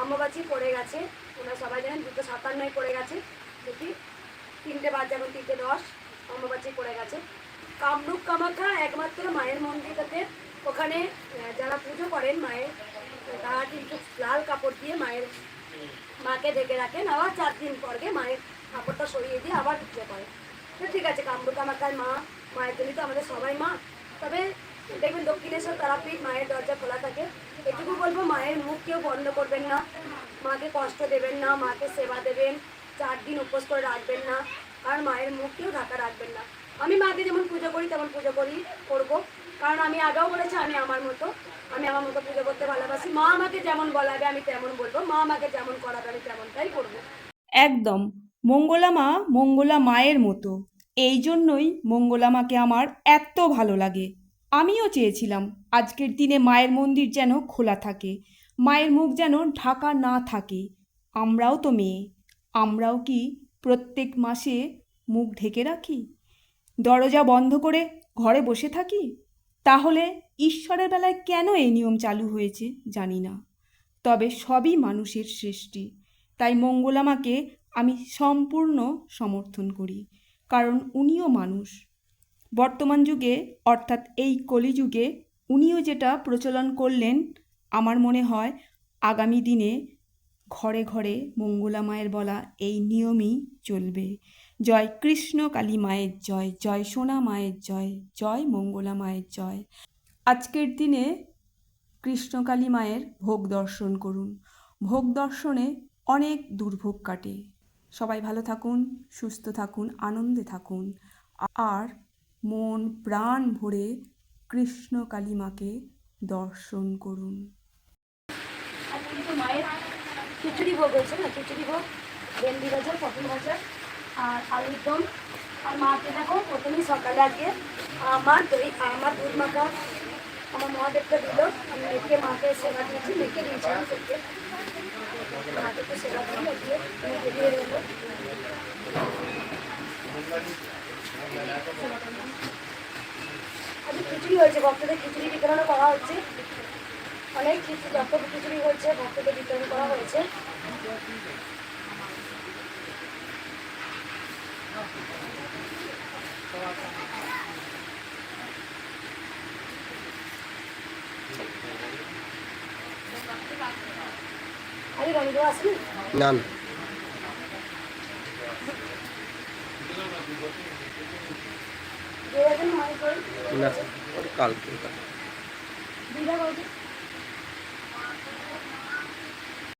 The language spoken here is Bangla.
অম্বুবাচী পড়ে গেছে, ওনারা সবাই জানেন 2:57 পড়ে গেছে, দেখি 3টে বাজে, এখন 3:10, অম্বুবাচী পড়ে গেছে। কামরূপ কামাখ্যা একমাত্র মায়ের মন্দিরটাতে, ওখানে যারা পুজো করেন মায়ের, তারা কিন্তু লাল কাপড় দিয়ে মাকে ঢেকে রাখেন, আবার 4 দিন পরে মায়ের কাপড়টা সরিয়ে দিয়ে আবার পুজো করে। তো ঠিক আছে, কামরূপ কামাখ্যার মায়ের জন্য তো আমাদের সবাই মা। তবে দেখবেন দক্ষিণেশ্বর তারাপীঠ মায়ের দরজা খোলা থাকে। এটুকু বলবো, মায়ের মুখ কেউ বন্ধ করবেন না, মাকে কষ্ট দেবেন না, মাকে সেবা দেবেন, 4 দিন উপোস করে রাখবেন না, আর মায়ের মুখ কেউ ঢাকা রাখবেন না। আমি মাকে যেমন পুজো করি তেমন পুজো করবো, কারণ আমি আগেও বলেছি আমি আমার মতো পুজো করতে ভালোবাসি। মা আমাকে যেমন বলাবে আমি তেমন বলবো, মা আমাকে যেমন করাবে আমি তেমনটাই করবো। একদম মঙ্গলা মা মঙ্গলা মায়ের মতো। এই জন্যই মঙ্গলা মাকে আমার এত ভালো লাগে। আমিও চেয়েছিলাম আজকের দিনে মায়ের মন্দির যেন খোলা থাকে, মায়ের মুখ যেন ঢাকা না থাকে। আমরাও তো মেয়ে, আমরাও কি প্রত্যেক মাসে মুখ ঢেকে রাখি, দরজা বন্ধ করে ঘরে বসে থাকি? তাহলে ঈশ্বরের বেলায় কেন এই নিয়ম চালু হয়েছে জানি না, তবে সবই মানুষের সৃষ্টি। তাই মঙ্গলা মাকে আমি সম্পূর্ণ সমর্থন করি, কারণ উনিও মানুষ। বর্তমান যুগে অর্থাৎ এই কলিযুগে উনিও যেটা প্রচলন করলেন, আমার মনে হয় আগামী দিনে ঘরে ঘরে মঙ্গলা মায়ের বলা এই নিয়মই চলবে। জয় কৃষ্ণ কালী মায়ের জয়, জয় সোনা মায়ের জয়, জয় মঙ্গলা মায়ের জয়। আজকের দিনে কৃষ্ণকালী মায়ের ভোগ দর্শন করুন। ভোগ দর্শনে অনেক দুর্ভোগ কাটে। সবাই ভালো থাকুন, সুস্থ থাকুন, আনন্দে থাকুন, আর মন প্রাণ ভরে কৃষ্ণকালী মাকে দর্শন করুন। আর কিন্তু মায়ের খিচুড়ি ভোগ হয়েছে না, খিচুড়ি ভোগ, ভেন্ডি ভাজা, পটল ভাজা আর আলুর দম। আর মাকে দেখো প্রথমেই সকালে আজকে আমার দুধ মাখা আমার মহাদেবটা দিল, আমি মেয়েকে মাকে সেবা দিয়েছি, মেয়েকে দিয়েছিলাম সেকে, মাকে তো সেবা দিয়ে বেরিয়ে গেলো। আজকে খিচুড়ি হয়েছে, ভক্তদের খিচুড়ি বিতরণ করা হচ্ছে, অনেক যত খিচুড়ি হয়েছে ভক্তদের বিতরণ করা হয়েছে। আরে রনিদা আসেনি না মায়ের না, কালকে দিদা বলছে